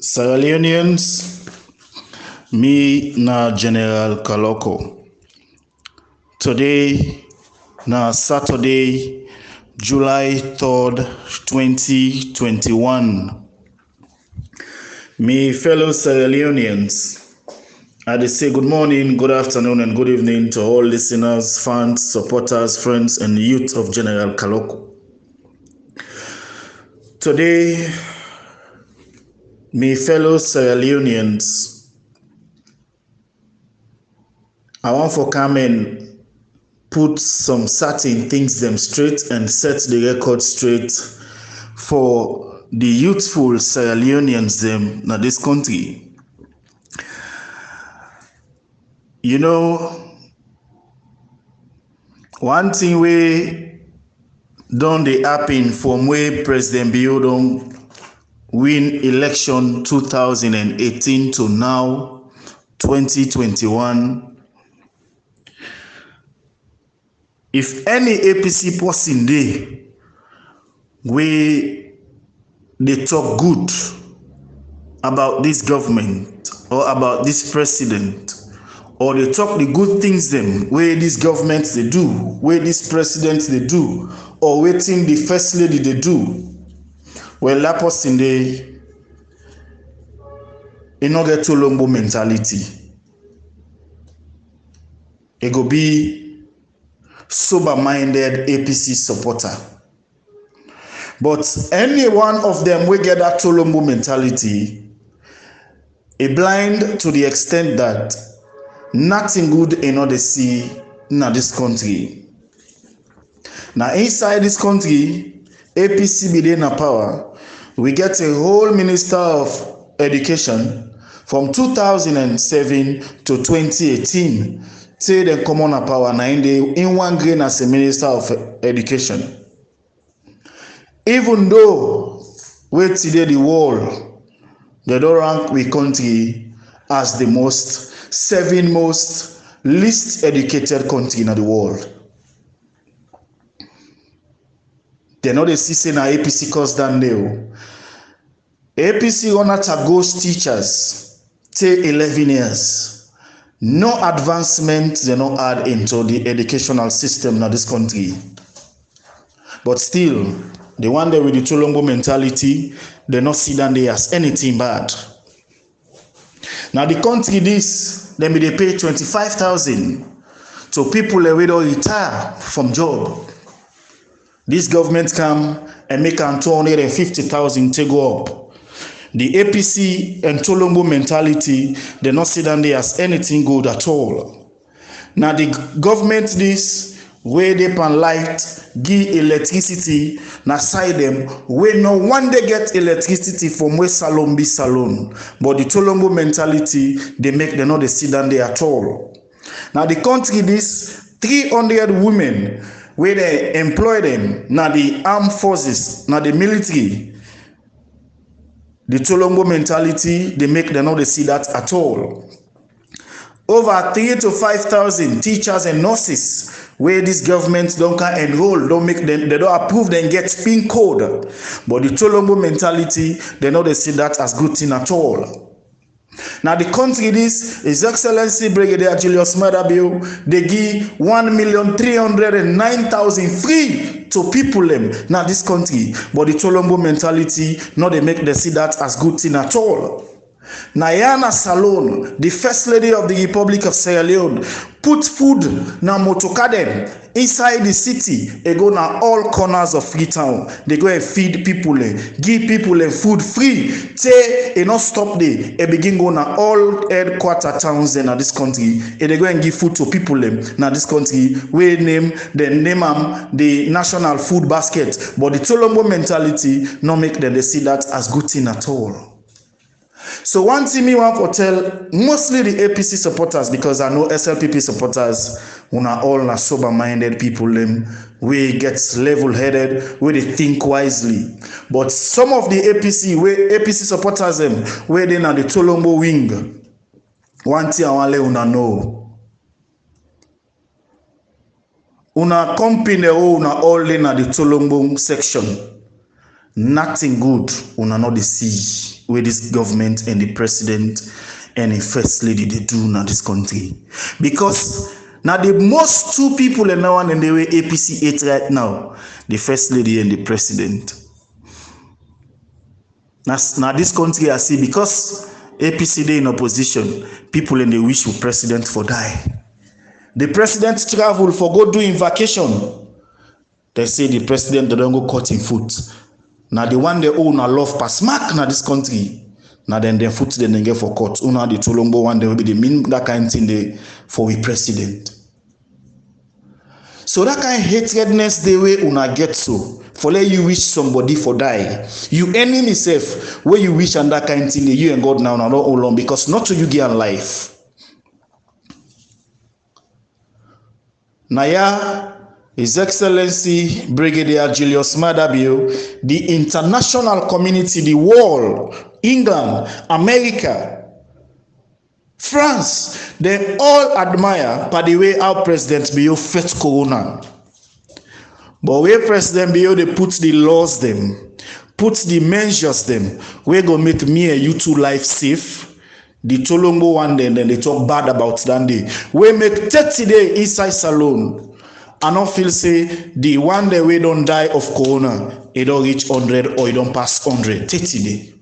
Sierra Leoneans, me na General Kaloko. Today na Saturday, July 3rd, 2021. Me fellow Sierra Leoneans, I say good morning, good afternoon, and good evening to all listeners, fans, supporters, friends, and youth of General Kaloko. Today, me fellow Sierra Leoneans, I want for come and put some certain things them straight and set the record straight for the youthful Sierra Leoneans them in this country. You know, one thing we done the happen from where President Bio don win election 2018 to now 2021. If any APC person dey wey they talk good about this government or about this president, or they talk the good things them where this government they do, where this president they do, or waiting the first lady they do, well that person they no get Tolombo mentality. It go be sober-minded APC supporter. But any one of them will get that Tolombo mentality, a blind to the extent that nothing good in order to see in this country. Now inside this country, APC be in power, we get a whole minister of education from 2007 to 2018. Say they come on power now in one grain as a minister of education. Even though we today the world, they don't rank we country as the seven most least educated country in the world. They know the see na APC cause down there. APC honor to ghost teachers take 11 years. No advancement they not add into the educational system in this country. But still, the one there with the Tolombo mentality, they not see that they as anything bad. Now the country this, they pay 25,000 to people that will retire from job. This government come and make 250,000 to go up. The APC and Tolombo mentality, they not see that they as anything good at all. Now the government this where they pan light, give electricity, na side them, where no one day get electricity from where salon be salon. But the Tolombo mentality, they make them not see that they at all. Now the country this 300 women where they employ them, now the armed forces, now the military. The Tolombo mentality, they make them not see that at all. Over 3,000 to 5,000 teachers and nurses where this government don't can enroll, don't make them, they don't approve them get PIN code. But the Tolombo mentality, they know they see that as good thing at all. Now the country this His Excellency Brigadier Julius Maada Bio, they give 1,309,000 free to people them now this country. But the Tolombo mentality, no they make them see that as good thing at all. Nayana Salon, the first lady of the Republic of Sierra Leone, put food na motokaden inside the city. They go na all corners of Freetown. They go and feed people, give people food free. Say they not stop there. They begin go na all headquarter towns in this country. And they go and give food to people na this country. We name them the national food basket. But the Tolombo mentality not make them they see that as good thing at all. So one thing me want to tell mostly the APC supporters, because I know SLPP supporters are all sober-minded people we get level-headed, where they think wisely. But some of the APC supporters where they na the Tolombo wing, one thing I want to let know. Una company una all in the Tolombo section. Nothing good una not the see. where this government and the president and the first lady they do now this country. Because now the most two people in now and the way APC 8 right now, the first lady and the president. Now this country I see, because APC they in opposition, people in the wish for president for die. The president travel for go doing vacation. They say the president don't go cut him foot. Now the one they own a love pass mark now this country. Now then their foot then they get for court. Una the Tolombo one they will be the mean that kind of thing they for we president. So that kind of hatredness the way una get so. For let you wish somebody for die. You enemy self where you wish and that kind of thing you and God now not all long because not to you get life. Naya, His Excellency Brigadier Julius Maada Bio, the international community, the world, England, America, France, they all admire by the way our President Bio fought Corona. But where President Bio they put the laws them, put the measures them, we go make me and you two life safe. The Tolombo one day, then they talk bad about that day. We make 30 days inside salon. I don't feel say the one day we don't die of corona, it don't reach 100 or it don't pass 100, 30 days.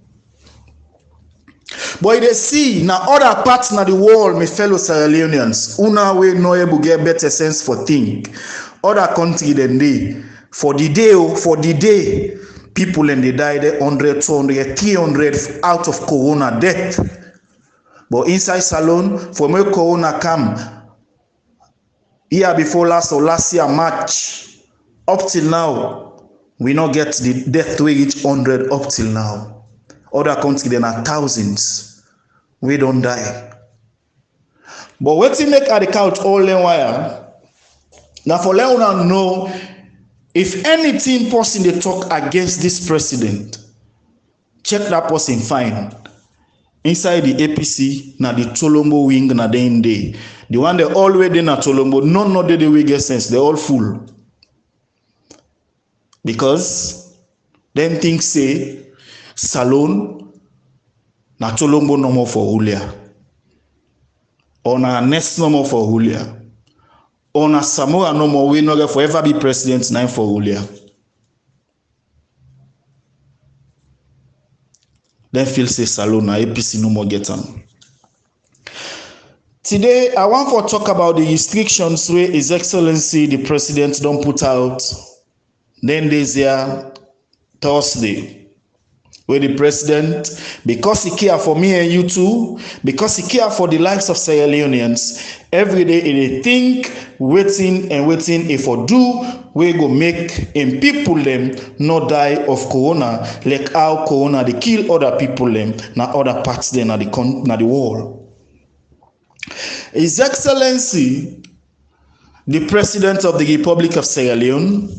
But they see now other parts of the world, my fellow Sierra Leoneans, una we no able get better sense for think. Other country than they for the day, people and they die 100, 200, 300 out of corona death. But inside salon, for me corona come year before last year March, up till now, we not get the death rate reach 100 up till now. Other countries there are thousands. We don't die. But what you make at the couch all the while. Now for let una know if anything person they talk against this president, check that person fine. Inside the APC, na the Tolombo wing na the one they already na Tolombo, none of the way get sense, they all full. Because them things say Salon na Tolombo no more for Julia. Or na next no more for Julia. Or na Samoa no more, we no forever be president now for Julia. Then feel say Salon na APC no more get them. Today, I want to talk about the restrictions where His Excellency the President don't put out. Then there's here Thursday, where the President, because he care for me and you too, because he care for the lives of Sierra Leoneans, every day they think, waiting if for do, we go make and people them not die of corona, like how corona they kill other people them, not other parts then at the world. His Excellency, the President of the Republic of Sierra Leone,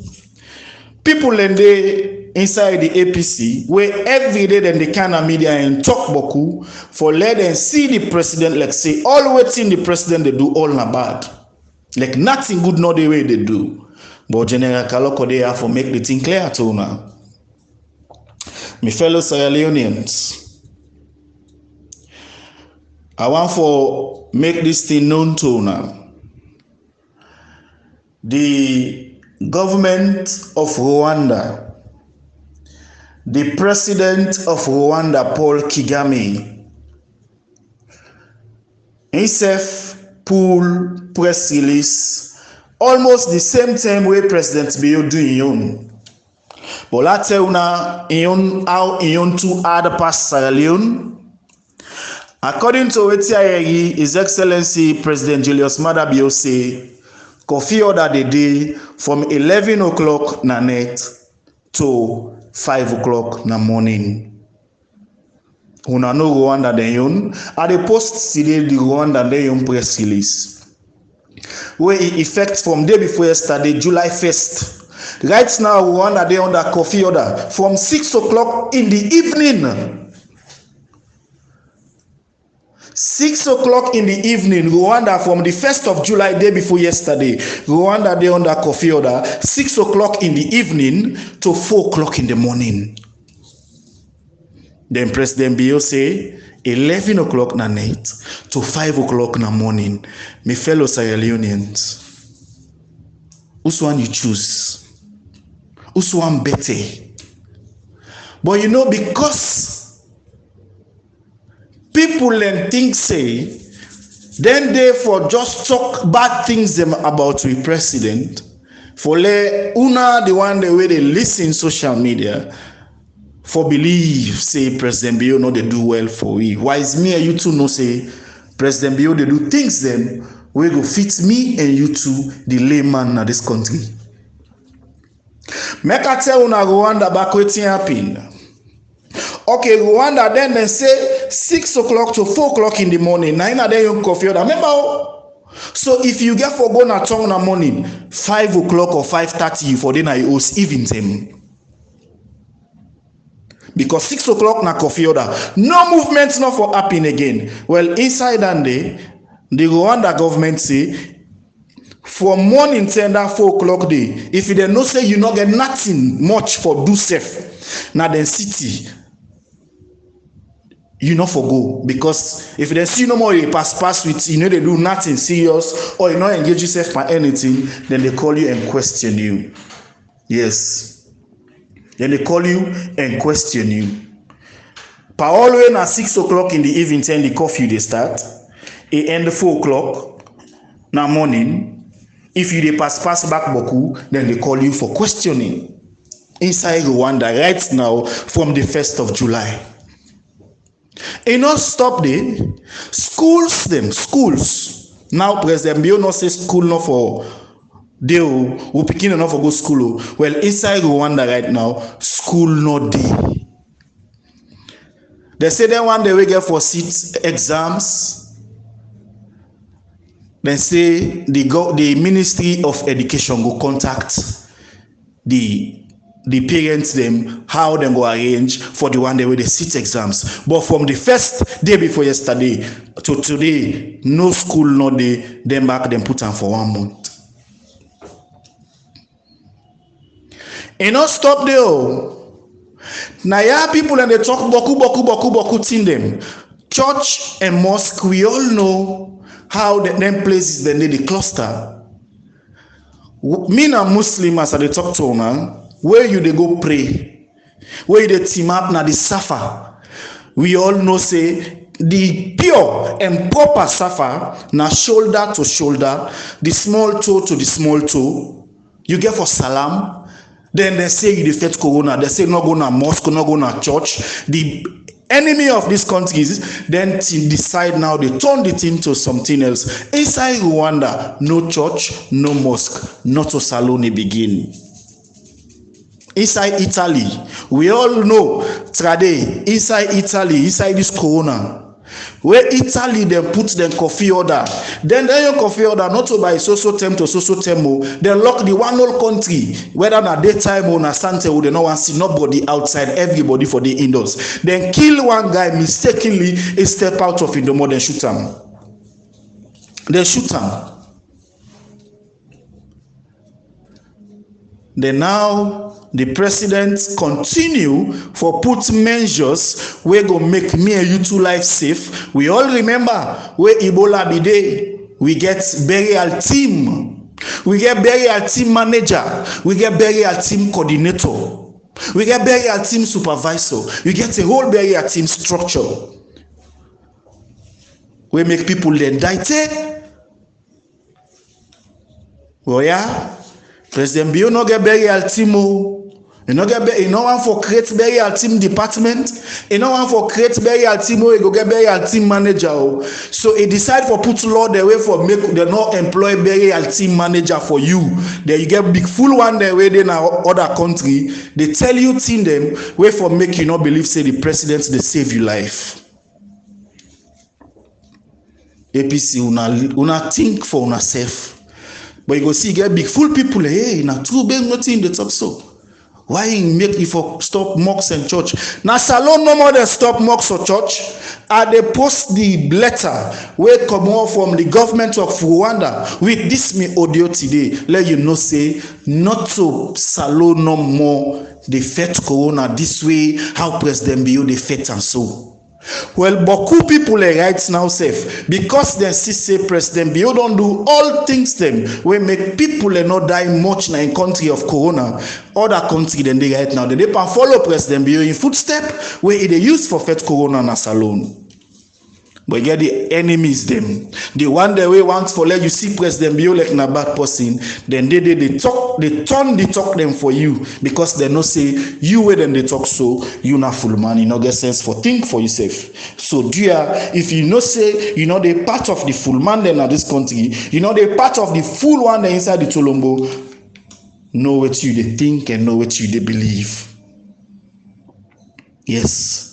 people in the inside the APC, where every day then the kind of media and talk boku for let them see the president like say all waiting the president they do all na bad, like nothing good not the way they do. But General Kaloko they have to make the thing clear to now. My fellow Sierra Leoneans, I want to make this thing known to now. The government of Rwanda, the president of Rwanda, Paul Kagame, himself pull press release almost the same time where President Bio do in own. But let's tell now how in to other past Sierra Leone. According to WTIAE, His Excellency President Julius Maada Bio say, coffee order the day from 11 o'clock na night to 5 o'clock na morning. Una no Rwanda den yon. At the post today the Rwanda den yon press release, where it effect from day before yesterday, July 1st. Right now Rwanda dey under coffee order from 6 o'clock in the evening. 6 o'clock in the evening, Rwanda from the 1st of July, day before yesterday, Rwanda they under coffee order, 6 o'clock in the evening to 4 o'clock in the morning. Then President Biyo say 11 o'clock na night to 5 o'clock na morning. My fellow Sierra Leoneans, which one you choose? Which one better? But you know, because people and things say, then they for just talk bad things them about the president, for le una the one the way they listen social media, for believe say President Biyo no they do well for we. Why is me and you two no say President Biyo they do things them we go fit me and you two the layman in this country. Make I tell una Rwanda back wetin happen. Okay, Rwanda then they say 6 o'clock to 4 o'clock in the morning. Now then you coffee. Remember? So if you get for go na tongue in the morning, 5 o'clock or 5:30 for then I host even them. Because 6 o'clock na coffee order. No movement not for happen again. Well, inside that day, the Rwanda government say from morning till that 4 o'clock day, if you don't know say you not get nothing much for do safe, now then city you not for go, because if they see no more you pass with, you know they do nothing serious or you not engage yourself for anything, then they call you and question you. Yes, then they call you and question you. Per always at 6 o'clock in the evening, then the coffee they start. It end 4 o'clock now morning. If you they pass back Boku, then they call you for questioning inside Rwanda right now from the 1st of July. And not stop there. Schools. Now President Biyo not say school not for they who picking enough for go school. Well, inside Rwanda right now, school not there. They say they want the way get for seat exams. They say the Ministry of Education go contact the parents them how them go arrange for the one day with the seat exams. But from the first day before yesterday to today, no school no day, them back them put on for 1 month. And not stop there. Now yeah, people and they talk boku thing them. Church and mosque, we all know how them places then they cluster. Me na Muslim as I talk to man. Where you they go pray, where you they team up na the safa. We all know say the pure and proper safa na shoulder to shoulder, the small toe to the small toe. You get for salam. Then they say you defeat corona. They say not go na mosque, not go na church. The enemy of these countries then decide now they turn the thing to something else. Inside Rwanda, no church, no mosque, not to salon begin. Inside Italy, we all know Trade. Inside Italy, inside this corona, where Italy they put them coffee order, then your coffee order not to buy so term to so term. They lock the one whole country, whether na daytime or na Santa, they no one see nobody outside, everybody for the indoors. Then kill one guy mistakenly, he step out of the more than shoot him. They shoot him. Then now the president continue for put measures where go make me and you two life safe. We all remember where Ebola be there. We get burial team. We get burial team manager. We get burial team coordinator. We get burial team supervisor. We get a whole burial team structure. We make people then die. Oh yeah. President Biyo no get burial team. You no want for create burial team department. You no want for create burial team. You go get burial team manager. So he decide for put law the way for make they not employ burial team manager for you. Then you get big full one the way they na other country. They tell you team them way for make you not believe say the president they save your life. APC una think for una self. But you go see get big full people, hey, na true big nothing they talk so. Why he make if stop mosques and church? Now Salone no more than stop mosques or church. They post the letter where come out from the government of Rwanda with this me audio today. Let you know say not to Salone no more the fight corona this way. How President Bio the fight and so. Well, beaucoup people right now safe because they see say President Bio don't do all things them we make people not die much in country of corona. Other country than they right now they can follow President Bio in footstep where they use for fight corona na Salone. But get the enemies them. The one that we want for let you see President Bio like a bad person, then they turn the talk them for you because they no say you where them they talk so you not full man, you no get sense for think for yourself. So dear, if you no say you know they part of the full man then at this country, you know they part of the full one that inside the Tolombo, know what you they think and know what you they believe. Yes.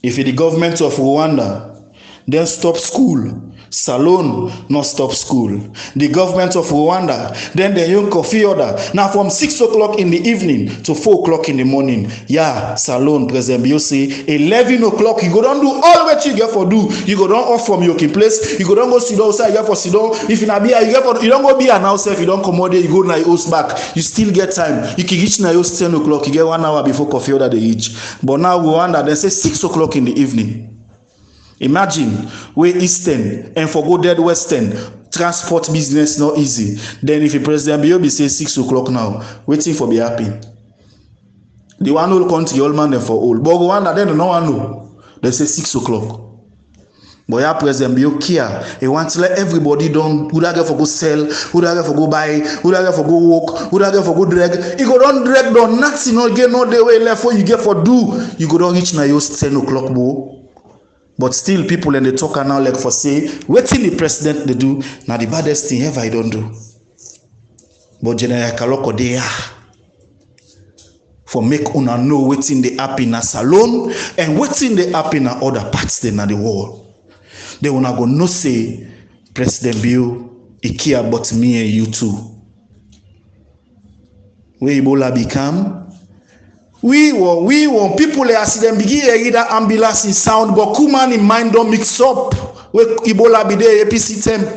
If the government of Rwanda then stop school, Salone not stop school. The government of Rwanda then the young coffee order. Now from 6 o'clock in the evening to 4 o'clock in the morning. Yeah, Salone, President Bio say 11 o'clock you go down do all what you get for do. You go down off from your place. You go down go sit down outside. You get for sit down. If you not be you get for you don't go be an house if you don't come out there. You go na your house back. You still get time. You can reach na your house 10 o'clock. You get 1 hour before coffee order they reach. But now Rwanda they say 6 o'clock in the evening. Imagine where Eastern and for go dead Western transport business not easy. Then if the President Bio say 6 o'clock now, waiting for be happy. The one whole country all man them for all. But Rwanda then no one know. They say 6 o'clock. But yeah, President Bio care. He wants to let everybody done. Who that get for go sell? Who that get for go buy? Who that get for go walk? Who that get for go drag? You go down drag down nothing. No get no the way left. What you get for do? You go down reach na your 10 o'clock bo. But still people and they talk now like for say waiting the president they do now the baddest thing ever I don't do. But General Kaloko they are for make una know waiting the app in a Salone and waiting the app in other parts than the world. They will not go no say President Bio he care about me and you too. Where Ebola become we want people as them begin that ambulance in sound, but Kuman in mind don't mix up. Where Ebola be there APC temp.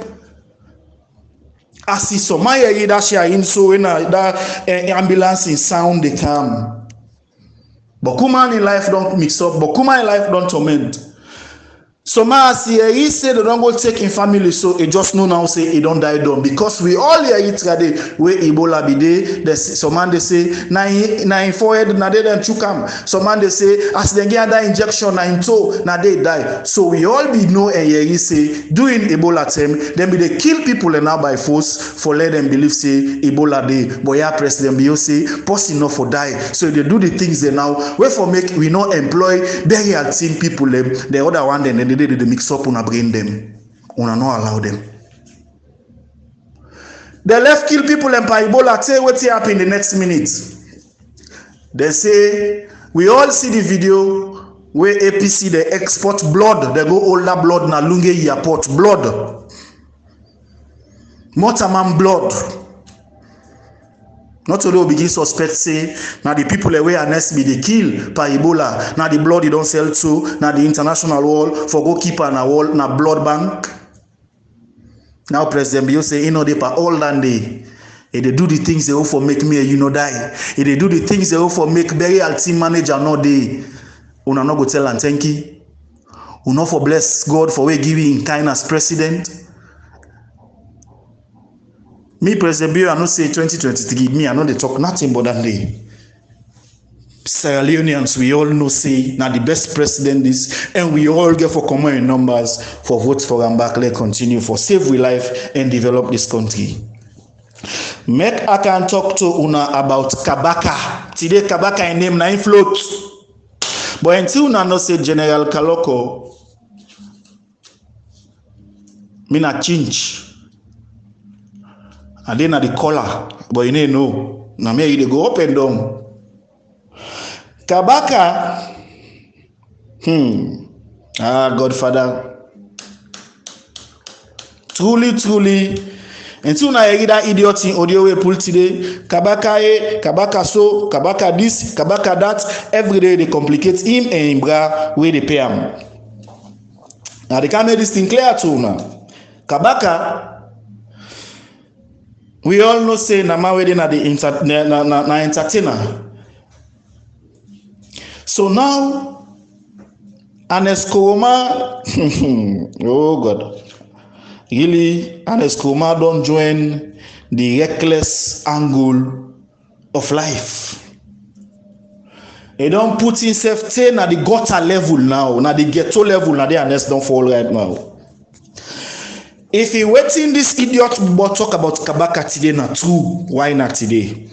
As is so my that share in so when that ambulance in sound they come. But Kuman in life don't mix up. But Kuman in life don't torment. So he said they don't go take in family, so it just know now say he don't die done because we all hear it today where Ebola be there. Some man they say na in forehead na they then chukam. Some man they say as they get that injection na in toe na they die. So we all be know and he say doing Ebola time then be they kill people and now by force for let them believe say Ebola day. But yeah, President Bio say post enough for die. So they do the things they now where for make we not employ burial team people them the other one then they mix up una brain them. Una not allow them. They left kill people and by Ebola say what happen in the next minute. They say we all see the video where APC they export blood. They go all that blood na Lunge airport blood. Motaman blood. Not only we begin suspect say now the people awareness be they kill by Ebola. Now the blood you don't sell to. Now the international wall for go keep na wall na blood bank. Now President Bio say they pa all that day. If they do the things they hope for make me and you no die. If they do the things they hope for make burial team manager no day. Una no go tell and thank you. Una for bless God for we giving kindness president. Me, President Bio, I know say 2023, me, I know they talk nothing but that day. Sierra Leoneans, we all know say now the best president is, and we all get for common in numbers for votes for Mbakle continue for save we life and develop this country. Make I can talk to una about Kabaka. Today Kabaka in name 9 float. But until una know say General Kaloko, me na change. And then at the collar, but you know, now me they go up and down. Kabaka, Godfather. Truly, Until now, you that idiot in audio we pull today. Kabaka A, Kabaka so, Kabaka this, Kabaka that. Every day they complicate him and Imbra where they pay him. Now they can't make this thing clear to now. Kabaka, we all know say Nama wedding at the entertainer. So now, Ernest Koroma, oh God. Really, Ernest Koroma don't join the reckless angle of life. He don't put himself at the gutter level now, na the ghetto level, na the Ernest don't fall right now. If he waiting this idiot but talk about Kabaka today, na true, why not today?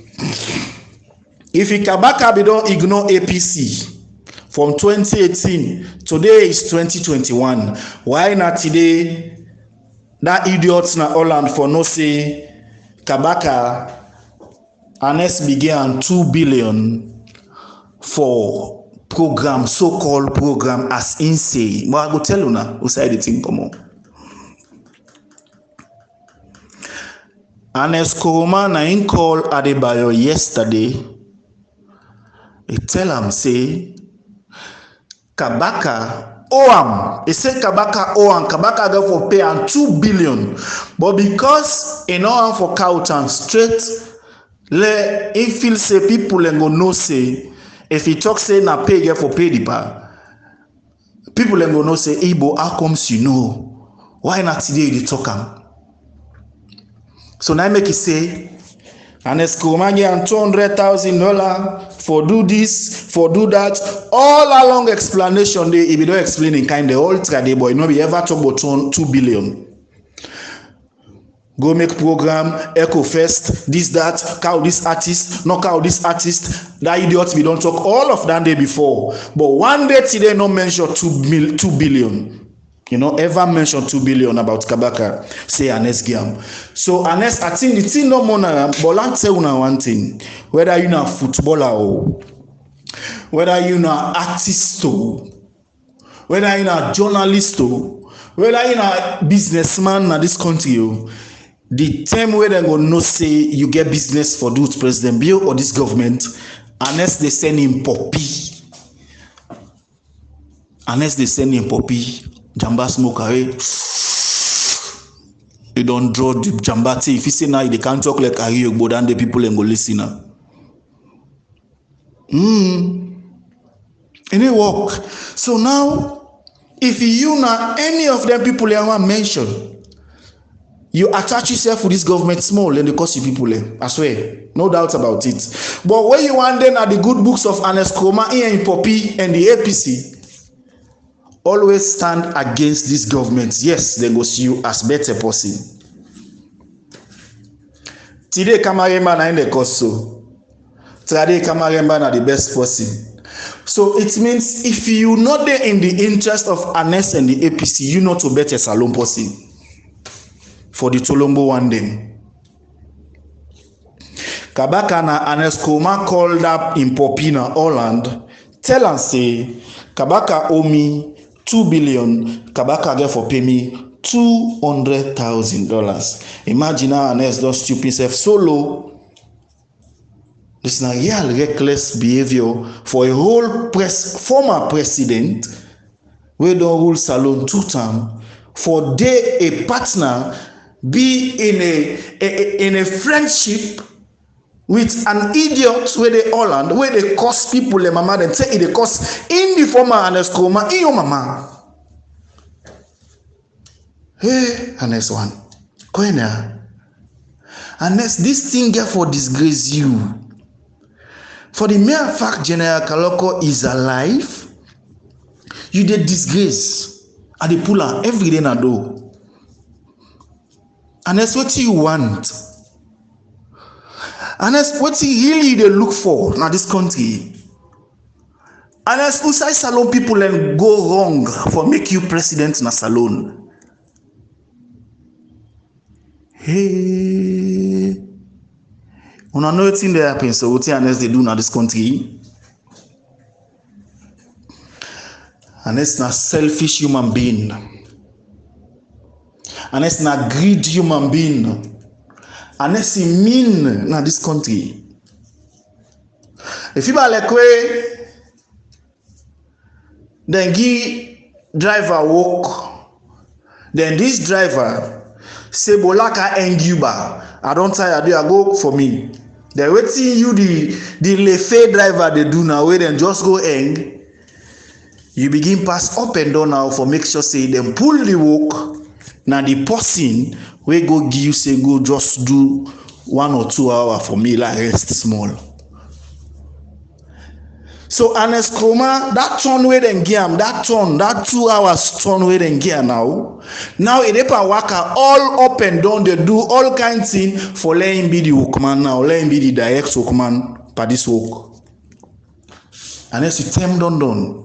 If he Kabaka be don't ignore APC from 2018, today is 2021, why not today? That idiots na Holland for no say Kabaka Ernest began 2 billion for program, so-called program as insane. But I go tell you now, who said the thing come on. Ernest Koroma na in call Adebayo yesterday. He tell him say Kabaka Oam, he said Kabaka Oam, Kabaka go for pay and 2 billion, but because in order for Kautan straight, he feel say people and go no say if he talk say na pay get for pay the bar, people and go no say Igbo, how comes you know? Why not today they talk am? So now make it say Ernest Koroma get $200,000 for do this, for do that. All along explanation, they if you don't explain in kind of all trade boy, no be ever talk about 2 billion. Go make program, Echo Fest, this, that, cow this artist, no cow this artist. That idiot we don't talk all of that day before. But one day today no mention 2 billion. You know, ever mention 2 billion about Kabaka, say Ernest Giam. So Ernest, I think the thing no more now, but I'll tell you one thing. Whether you're a footballer or whether you're an artist or whether you're a journalist or whether you're a businessman in this country, the time where they're going to say you get business for this President Bill or this government, unless they send him poppy. Unless they send him poppy. Jamba smoke away. You don't draw the Jamba. If you say now they can't talk like Ari, but then the people ain't go listen now. Any work. So now, if you know any of them people I want mention, you attach yourself with this government small and they cost you people. I swear, no doubt about it. But when you want then at the good books of Ernest Koroma, Ian Poppy, and the APC. Always stand against this government. Yes, they go see you as better person. Today, Kamaremba na in the cost so. Today, Kamaremba na the best person. So it means if you not there in the interest of Ernest and the APC, you not to better Salon person for the Tolombo one day. Kabaka na Ernest Koroma called up in Popina, Holland. Tell and say Kabaka owe me 2 billion, Kabaka get for pay me $200,000. Imagine how Ernest does stupid himself so low. This is a real reckless behavior for a whole former president where don't rule Salon 2 terms for they a partner be in a friendship with an idiot where they Holland, where they cost people their mama, then say they cost in the former Ernest Koroma in your mama. Hey, Ernest one. Go in there. Ernest, this thing get for disgrace you. For the mere fact General Kaloko is alive, you did disgrace. At the puller every day na do. Ernest, what you want? And that's what he really they look for in this country. And as outside Salon people and go wrong for make you president in a Salon. Hey, una know thing that happens. So what Ernest they do in this country? Ernest na selfish human being. Ernest na greed human being. unless he mean na this country. If you ba lekwe, then give driver work, then this driver say bolaka enguba, I don't tire, they go for me. Then waiting you the lefe driver they do now, where then just go hang. You begin pass up and down now for make sure say them pull the work. Now the person we go give say go just do 1 or 2 hours for me, like rest small. So Ernest Kroma, that turn way then gear, that 2 hours turn way then gear now. Now it epa waka all up and down, they do all kinds of things for let him be the workman now, let him be the direct workman for this work. Unless you tell him done.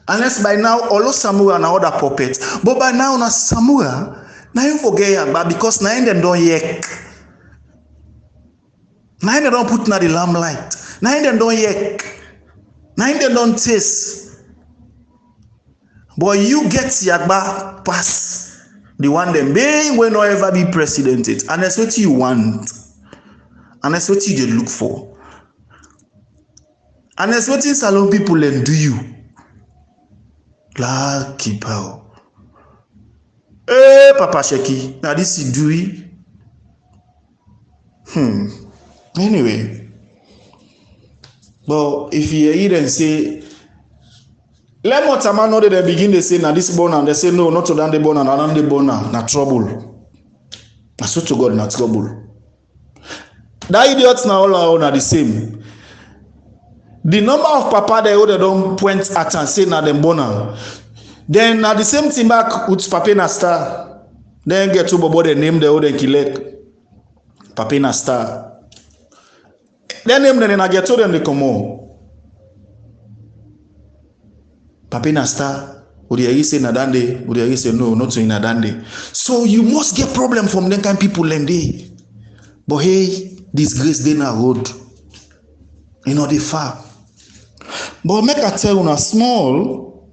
Unless by now all of Samura na other puppets, but by now na Samura, now you forget Yagba because now them don't yek. Now they don't put na the lamplight. Now them don't yek. Now them don't taste. But you get Yagba pass the one them being will not ever be precedented. And that's what you want. And that's what you look for. And that's what salon people then do you. La keeper. Papa Sheki. Now this is Dewey. Anyway. But if you hear and say, let what a man know that they begin to say, now this born and they say, no, not to down the born and around the born na trouble. I swear to God, not trouble. That idiots now all are the same. The number of papa they don't point at and say na them born. Then at the same thing back with Papa na star. Then get to bobo the name the old kilek. Papa na star. Then name then I get to them they come on. Papa na star. Would you say nadande? Would you say no, not to nadande? So you must get problem from them kind people and they. But hey, disgrace they na road. You know they far. But make I tell una small.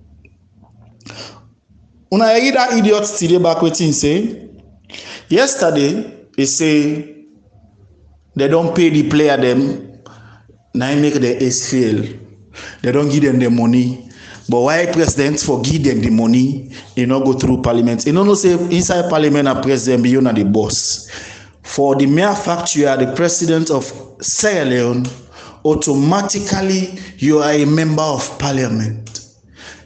Una hear that idiot today back waiting say. Yesterday they say they don't pay the player them. Now make the ace fail. They don't give them the money. But why president forgive them the money? They not go through parliament. You know say inside parliament a president be you na the boss. For the mere fact you are the president of Sierra Leone, automatically you are a member of parliament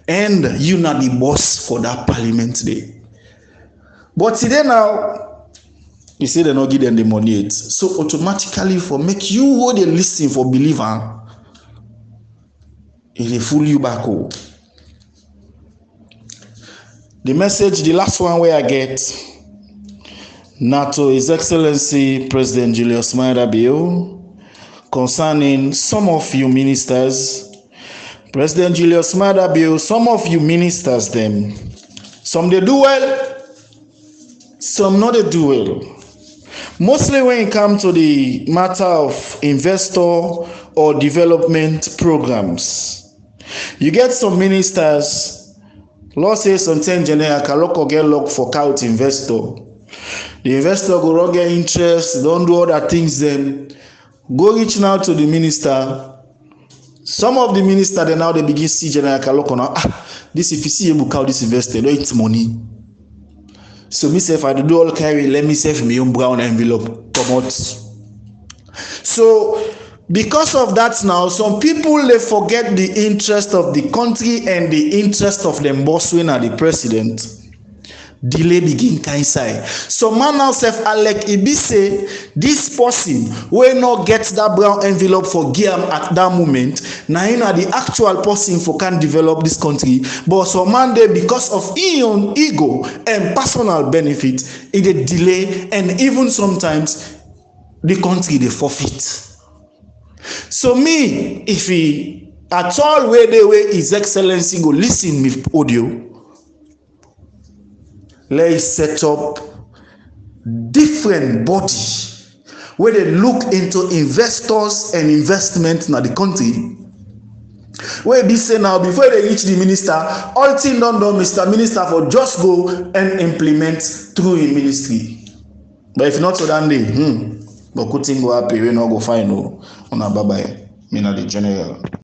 and you not the boss for that parliament day. But today now you say they not give them the money yet. So automatically for make you who they listen for believer, it will fool you back home. The message, the last one where I get NATO His Excellency President Julius Maada Bio concerning some of you ministers. President Julius Maada Bio, some of you ministers them, some they do well, some not they do well. Mostly when it comes to the matter of investor or development programs, you get some ministers. Law says something general can get lock for out investor. The investor go wrong get interest, don't do other things then. Go reaching out to the minister. Some of the minister then now they begin see general Kaloko now. This if you see a book this investor, don't eat money. So myself I do all carry, let me save me own brown envelope come out. So because of that now, some people they forget the interest of the country and the interest of them boss winner, the president. Delay begin kind side. So man now self Alec Ibi say this person will not get that brown envelope for Guillaume at that moment. Now you know the actual person for can develop this country. But some man there because of his own ego and personal benefit, it a delay and even sometimes the country they forfeit. So me, if he at all where the way His Excellency go listen with audio. Let's set up different body where they look into investors and investment in the country. Where they say now before they reach the minister, all things done, Mr. Minister for just go and implement through a ministry. But if not so that day, but good thing go happen, we no go find no. Una bye bye. Me na the general.